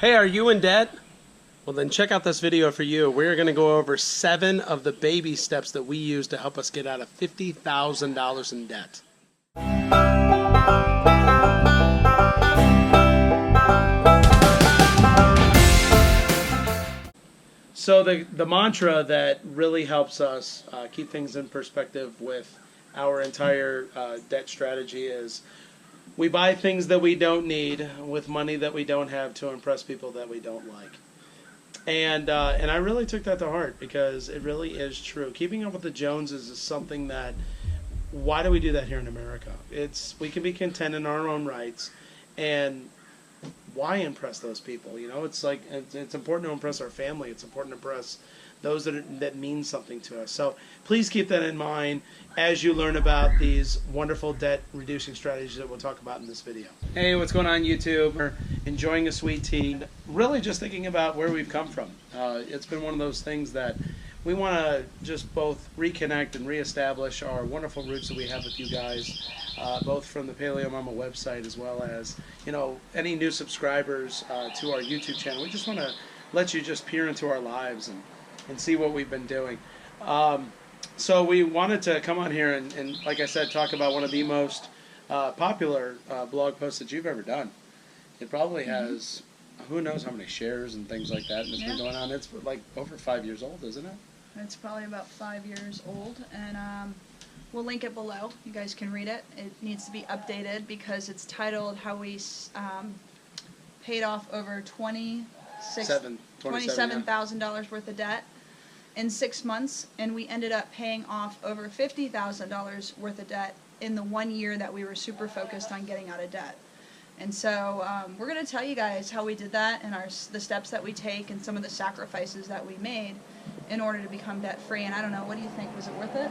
Hey, are you in debt? Well, then check out this video for you. We're going to go over 7 of the baby steps that we use to help us get out of $50,000 in debt. So the mantra that really helps us keep things in perspective with our entire debt strategy is, we buy things that we don't need with money that we don't have to impress people that we don't like. And I really took that to heart because it really is true. Keeping up with the Joneses is something that, why do we do that here in America? We can be content in our own rights, and why impress those people? You know, it's like it's important to impress our family. It's important to impress those that mean something to us. So please keep that in mind as you learn about these wonderful debt reducing strategies that we'll talk about in this video. Hey, what's going on, YouTube? We're enjoying a sweet tea. Really just thinking about where we've come from. It's been one of those things that we want to just both reconnect and reestablish our wonderful roots that we have with you guys, both from the Paleo Mama website as well as, you know, any new subscribers to our YouTube channel. We just want to let you just peer into our lives and see what we've been doing. So we wanted to come on here and, like I said, talk about one of the most popular blog posts that you've ever done. It probably has, who knows how many shares and things like that, and it's been going on. It's like over 5 years old, isn't it? It's probably about 5 years old, and we'll link it below. You guys can read it. It needs to be updated because it's titled how we paid off over $27,000 worth of debt in 6 months, and we ended up paying off over $50,000 worth of debt in the 1 year that we were super focused on getting out of debt. And so we're going to tell you guys how we did that and the steps that we take and some of the sacrifices that we made in order to become debt-free. And I don't know, what do you think? Was it worth it?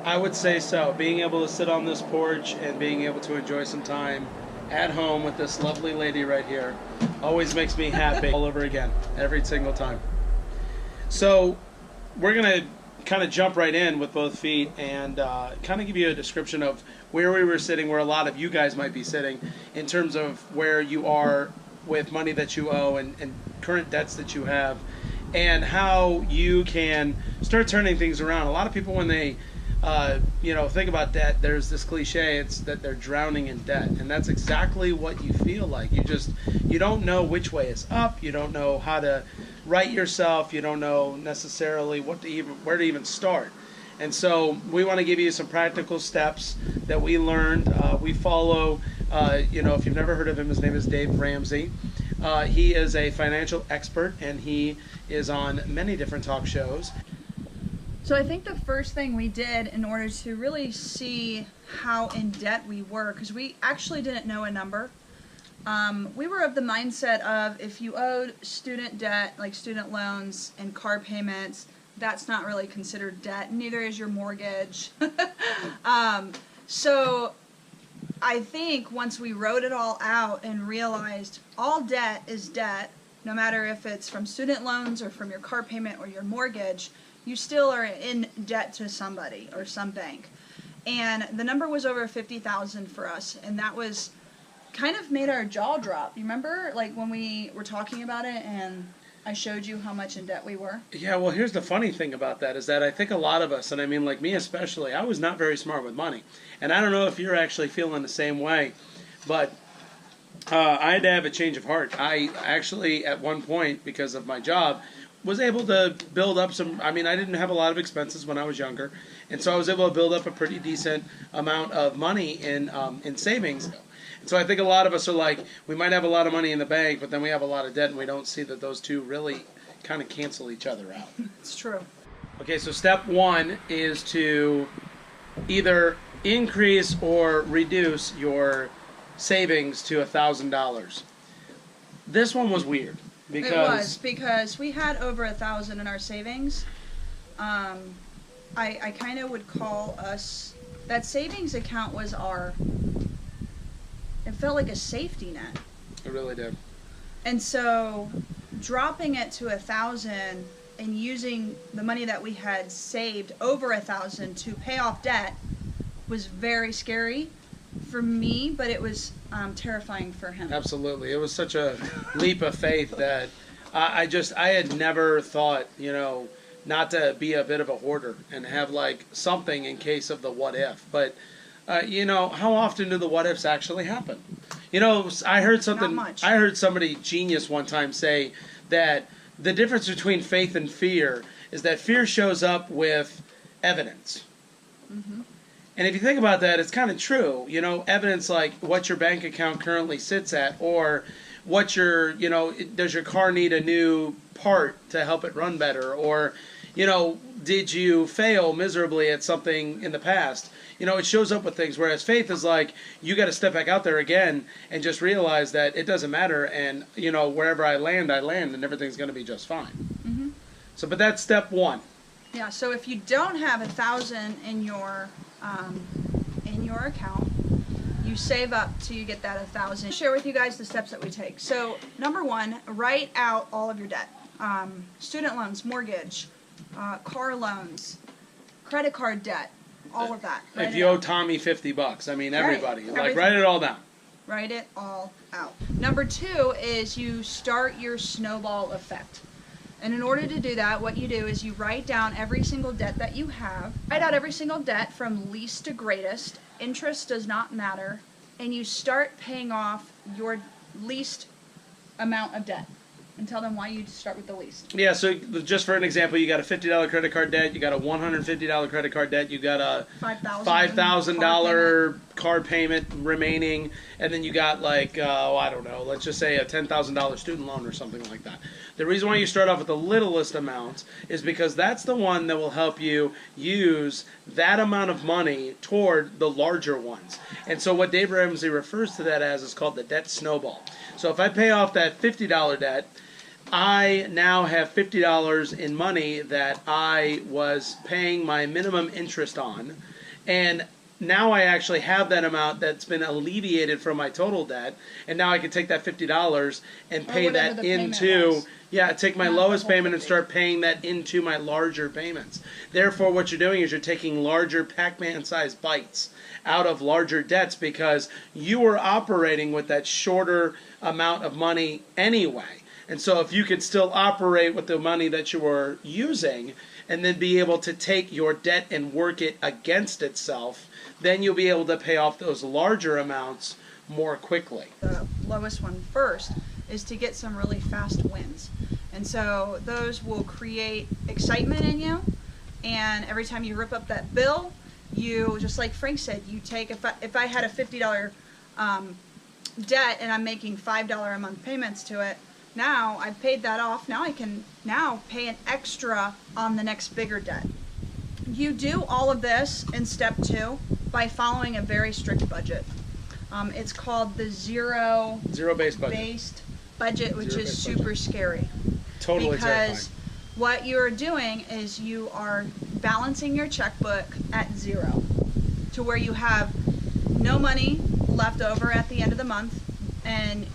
I would say so. Being able to sit on this porch and being able to enjoy some time at home with this lovely lady right here always makes me happy all over again, every single time. So we're going to kind of jump right in with both feet and kind of give you a description of where we were sitting, where a lot of you guys might be sitting in terms of where you are with money that you owe and current debts that you have, and how you can start turning things around. A lot of people, when they think about debt, there's this cliche, it's that they're drowning in debt, and that's exactly what you feel like. You don't know which way is up, you don't know how to right yourself, you don't know necessarily where to even start. And so we want to give you some practical steps that we learned. We follow, if you've never heard of him, his name is Dave Ramsey. He is a financial expert, and he is on many different talk shows. So I think the first thing we did in order to really see how in debt we were, because we actually didn't know a number, we were of the mindset of, if you owed student debt, like student loans and car payments, that's not really considered debt, neither is your mortgage. So I think once we wrote it all out and realized all debt is debt, no matter if it's from student loans or from your car payment or your mortgage, you still are in debt to somebody or some bank. And the number was over $50,000 for us, and that was kind of made our jaw drop. You remember, like, when we were talking about it and I showed you how much in debt we were? Yeah, well, here's the funny thing about that is that I think a lot of us, and I mean, like me especially, I was not very smart with money. And I don't know if you're actually feeling the same way, but I had to have a change of heart. I actually, at one point, because of my job, was able to build up some, I didn't have a lot of expenses when I was younger, and so I was able to build up a pretty decent amount of money in savings. So I think a lot of us are like, we might have a lot of money in the bank, but then we have a lot of debt, and we don't see that those two really kind of cancel each other out. It's true. Okay, so step one is to either increase or reduce your savings to $1,000. This one was weird. Because we had over 1,000 in our savings. I kind of would call us, that savings account was it felt like a safety net. It really did. And so dropping it to 1,000 and using the money that we had saved over 1,000 to pay off debt was very scary for me, but it was terrifying for him. Absolutely. It was such a leap of faith that I had never thought, not to be a bit of a hoarder and have like something in case of the what if. But, how often do the what ifs actually happen? I heard something, Not much. I heard somebody genius one time say that the difference between faith and fear is that fear shows up with evidence. Mm-hmm. And if you think about that, it's kind of true. Evidence like what your bank account currently sits at, or what does your car need a new part to help it run better, or, did you fail miserably at something in the past? It shows up with things, whereas faith is like, you got to step back out there again and just realize that it doesn't matter, and, wherever I land, and everything's going to be just fine. Mm-hmm. But that's step one. Yeah, so if you don't have 1,000 in your account, you save up till you get that 1,000. Share with you guys the steps that we take. So number one, write out all of your debt. Student loans, mortgage, car loans, credit card debt, all of that. If you owe Tommy $50, everybody, Right. write it all down. Write it all out. Number two is you start your snowball effect. And in order to do that, what you do is you write down every single debt that you have. Write out every single debt from least to greatest. Interest does not matter. And you start paying off your least amount of debt. And tell them why you start with the least. Yeah, so just for an example, you got a $50 credit card debt, you got a $150 credit card debt, you got a $5,000 card payment remaining, and then you got like, I don't know, let's just say a $10,000 student loan or something like that. The reason why you start off with the littlest amount is because that's the one that will help you use that amount of money toward the larger ones. And so what Dave Ramsey refers to that as is called the debt snowball. So if I pay off that $50 debt, I now have $50 in money that I was paying my minimum interest on, and now I actually have that amount that's been alleviated from my total debt, and now I can take that $50 and pay that into, take my lowest payment and start paying that into my larger payments. Therefore, what you're doing is you're taking larger Pac-Man sized bites out of larger debts because you were operating with that shorter amount of money anyway. And so if you could still operate with the money that you were using and then be able to take your debt and work it against itself, then you'll be able to pay off those larger amounts more quickly. The lowest one first is to get some really fast wins. And so those will create excitement in you. And every time you rip up that bill, you, just like Frank said, you take, if I had a $50 debt and I'm making $5 a month payments to it, now I've paid that off. Now I can pay an extra on the next bigger debt. You do all of this in step two by following a very strict budget. It's called the zero-based budget, which is super scary. Totally because terrifying. What you're doing is you are balancing your checkbook at zero to where you have no money left over at the end of the month, and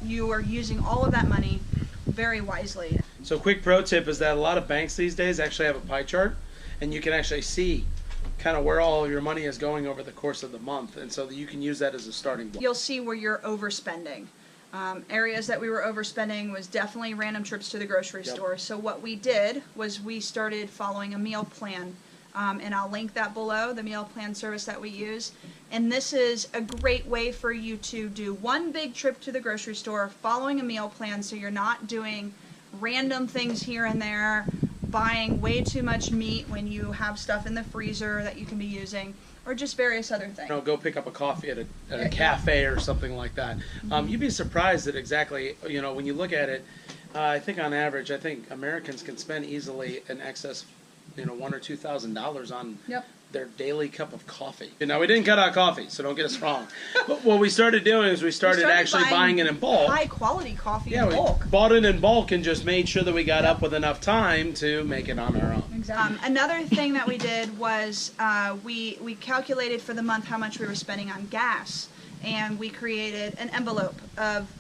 you are using all of that money very wisely. So quick pro tip is that a lot of banks these days actually have a pie chart, and you can actually see kind of where all of your money is going over the course of the month, and so that you can use that as a starting block. You'll see where you're overspending. Areas that we were overspending was definitely random trips to the grocery store. So what we did was we started following a meal plan, and I'll link that below, the meal plan service that we use. And this is a great way for you to do one big trip to the grocery store following a meal plan, so you're not doing random things here and there, buying way too much meat when you have stuff in the freezer that you can be using, or just various other things. Go pick up a coffee at a cafe or something like that. You'd be surprised at exactly, when you look at it, I think on average, Americans can spend easily in excess, $1,000 or $2,000 on their daily cup of coffee. Now, we didn't cut out coffee, so don't get us wrong. But what we started doing is we started actually buying it in bulk. High quality coffee in bulk. We bought it in bulk and just made sure that we got up with enough time to make it on our own. Exactly. Another thing that we did was we calculated for the month how much we were spending on gas, and we created an envelope of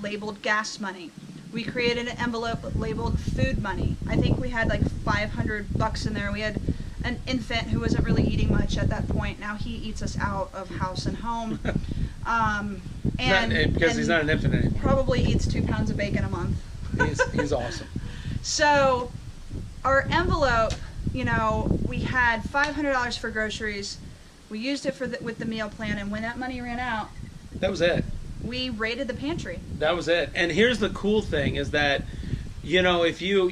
labeled gas money. We created an envelope labeled food money. I think we had like $500 in there. We had an infant who wasn't really eating much at that point. Now he eats us out of house and home. Because he's not an infant anymore. Probably eats 2 pounds of bacon a month. He's awesome. So our envelope, you know, we had $500 for groceries. We used it with the meal plan, and when that money ran out, that was it. We raided the pantry. That was it. And here's the cool thing is that, you know, if you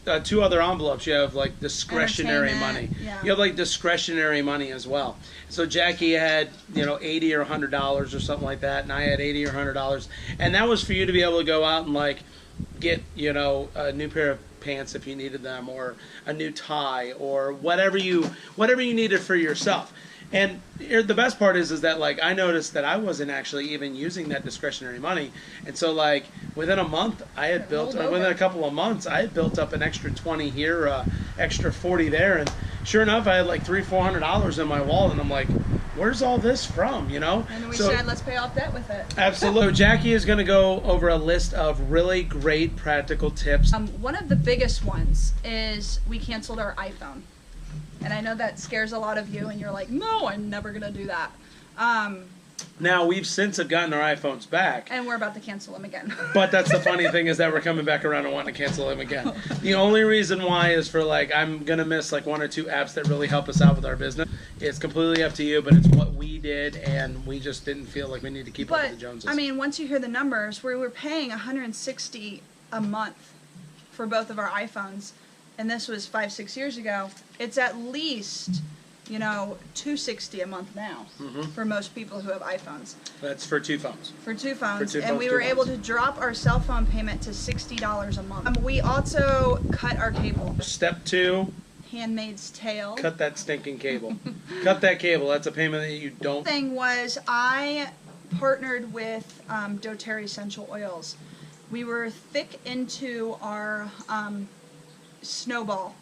have 2 other envelopes, you have like discretionary money. Yeah. You have like discretionary money as well. So Jackie had, you know, $80 or $100 or something like that, and I had $80 or $100, and that was for you to be able to go out and like get, you know, a new pair of pants if you needed them, or a new tie, or whatever you needed for yourself. And the best part is that like I noticed that I wasn't actually even using that discretionary money, and so like within a month I had built, or within a couple of months I had built up an extra 20 here, extra 40 there, and sure enough I had like $300-400 in my wallet, and I'm like, where's all this from, you know? And we said, let's pay off debt with it. Absolutely. Jackie is going to go over a list of really great practical tips. One of the biggest ones is we canceled our iPhone. And I know that scares a lot of you, and you're like, no, I'm never going to do that. Now, we've since have gotten our iPhones back. And we're about to cancel them again. But that's the funny thing is that we're coming back around and wanting to cancel them again. The only reason why is for like, I'm going to miss like 1 or 2 apps that really help us out with our business. It's completely up to you, but it's what we did, and we just didn't feel like we need to keep up with the Joneses. I mean, once you hear the numbers, we were paying $160 a month for both of our iPhones, and this was 5-6 years ago. It's at least, you know, $260 a month now for most people who have iPhones. That's for 2 phones. For 2 phones. And we were able to drop our cell phone payment to $60 a month. We also cut our cable. Step 2. Handmaid's Tale. Cut that stinking cable. Cut that cable. That's a payment that you don't... The thing was, I partnered with doTERRA essential oils. We were thick into our Snowball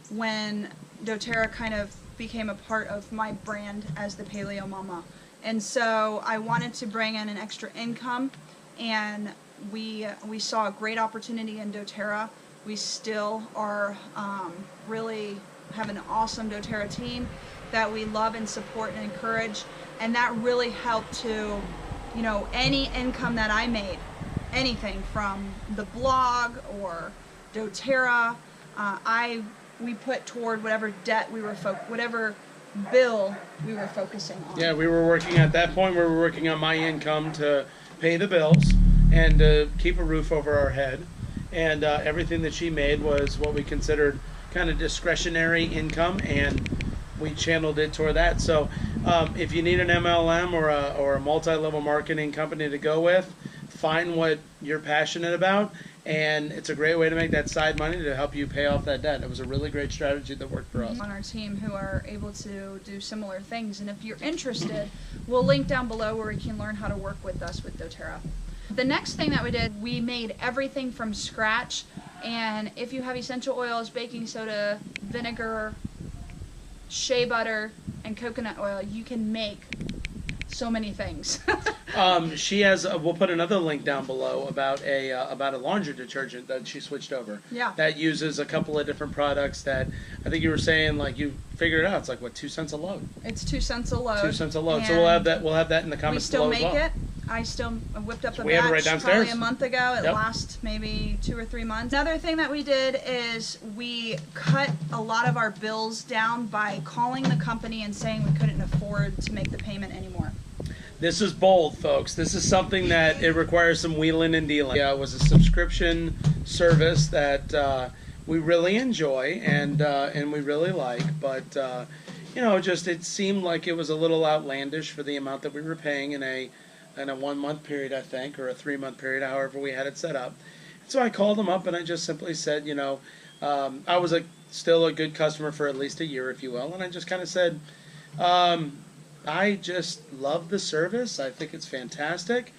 when doTERRA kind of became a part of my brand as the Paleo Mama. And so I wanted to bring in an extra income, and we saw a great opportunity in doTERRA. We still are really have an awesome doTERRA team that we love and support and encourage, and that really helped to, you know, any income that I made, anything from the blog or doTERRA, we put toward whatever debt we were whatever bill we were focusing on. Yeah, we were working at that point. We were working on my income to pay the bills and to keep a roof over our head, and everything that she made was what we considered kind of discretionary income, and we channeled it toward that. So if you need an MLM or a multi-level marketing company to go with, find what you're passionate about, and it's a great way to make that side money to help you pay off that debt. It was a really great strategy that worked for us. On our team who are able to do similar things, and if you're interested, we'll link down below where you can learn how to work with us with doTERRA. The next thing that we did, we made everything from scratch, and if you have essential oils, baking soda, vinegar, shea butter, and coconut oil, you can make so many things. She has. We'll put another link down below about a laundry detergent that she switched over. Yeah. That uses a couple of different products that I think you were saying like you figured it out. It's like what, 2 cents a load. It's 2 cents a load. 2 cents a load. So we'll have that. We'll have that in the comments below as well. We still make it. I still whipped up a we have it right batch downstairs. probably a month ago. It Yep. lasts maybe 2 or 3 months. Another thing that we did is we cut a lot of our bills down by calling the company and saying we couldn't afford to make the payment anymore. This is bold, folks. This is something that it requires some wheeling and dealing. Yeah, it was a subscription service that we really enjoy and we really like, but you know, just it seemed like it was a little outlandish for the amount that we were paying in a 1 month period, I think, or a 3 month period, however we had it set up. So I called them up and I just simply said, you know, I was still a good customer for at least a year, if you will, and I just kind of said, I just love the service. I think it's fantastic.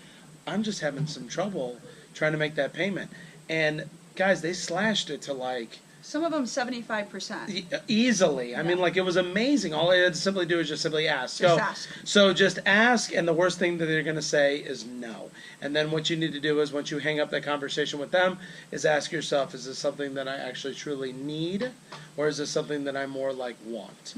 I'm just having some trouble trying to make that payment. And guys, they slashed it to like... Some of them 75%. Easily. Yeah. I mean, like, it was amazing. All I had to simply do is just simply ask. Just ask. So just ask, and the worst thing that they're going to say is no. And then what you need to do is, once you hang up that conversation with them, is ask yourself, is this something that I actually truly need, or is this something that I more like want?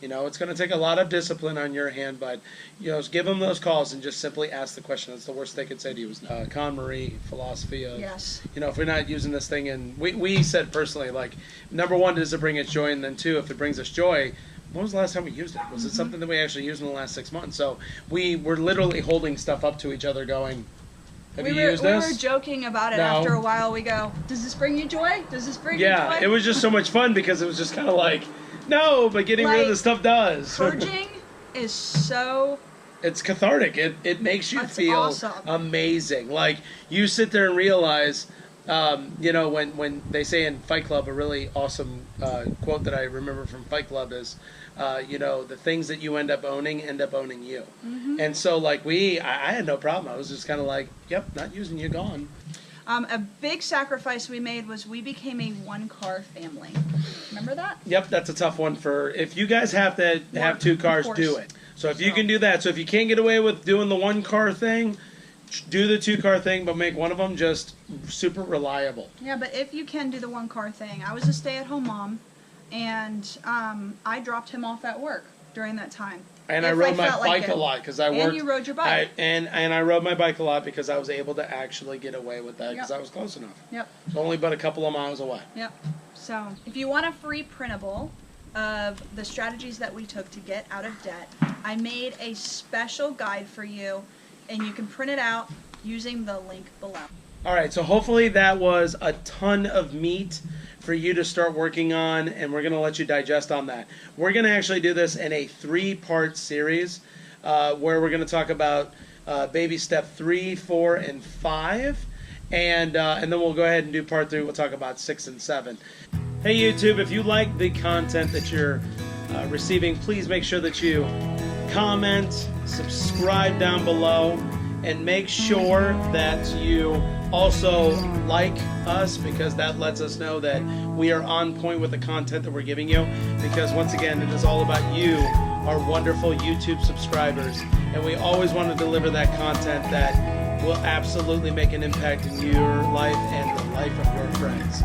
You know, it's going to take a lot of discipline on your hand, but, you know, give them those calls and just simply ask the question. That's the worst they could say to you. Is KonMari philosophy of, Yes. you know, if we're not using this thing, and we said personally, like, number one, does it bring us joy? And then two, if it brings us joy, when was the last time we used it? Was it something that we actually used in the last 6 months? So we were literally holding stuff up to each other going, have you used this? We were joking about it No. after a while. We go, does this bring you joy? Does this bring you joy? Yeah, it was just so much fun because it was just kind of like, no, but getting rid of the stuff does. Purging is so... It's cathartic. It makes you feel awesome. amazing. Like, you sit there and realize, you know, when they say in Fight Club, a really awesome quote that I remember from Fight Club is, you know, the things that you end up owning you. And so, like, I had no problem. I was just kind of like, yep, not using you, gone. A big sacrifice we made was we became a one-car family. Remember that? Yep, that's a tough one for, if you guys have to have 2 cars, do it. So if you can do that, so if you can't get away with doing the 1-car thing, do the 2-car thing, but make one of them just super reliable. Yeah, but if you can do the 1-car thing, I was a stay-at-home mom, and I dropped him off at work during that time. And I rode my bike a lot because I worked. And you rode your bike. And I rode my bike a lot because I was able to actually get away with that because I was close enough. Yep. It's only but a couple of miles away. Yep. So if you want a free printable of the strategies that we took to get out of debt, I made a special guide for you, and you can print it out using the link below. All right, so hopefully that was a ton of meat for you to start working on, and we're going to let you digest on that. We're going to actually do this in a 3-part series where we're going to talk about baby step 3, 4, and 5, and then we'll go ahead and do part 3. We'll talk about 6 and 7. Hey YouTube, if you like the content that you're receiving, please make sure that you comment, subscribe down below, and make sure that you also like us, because that lets us know that we are on point with the content that we're giving you, because once again, it is all about you, our wonderful YouTube subscribers, and we always want to deliver that content that will absolutely make an impact in your life and the life of your friends.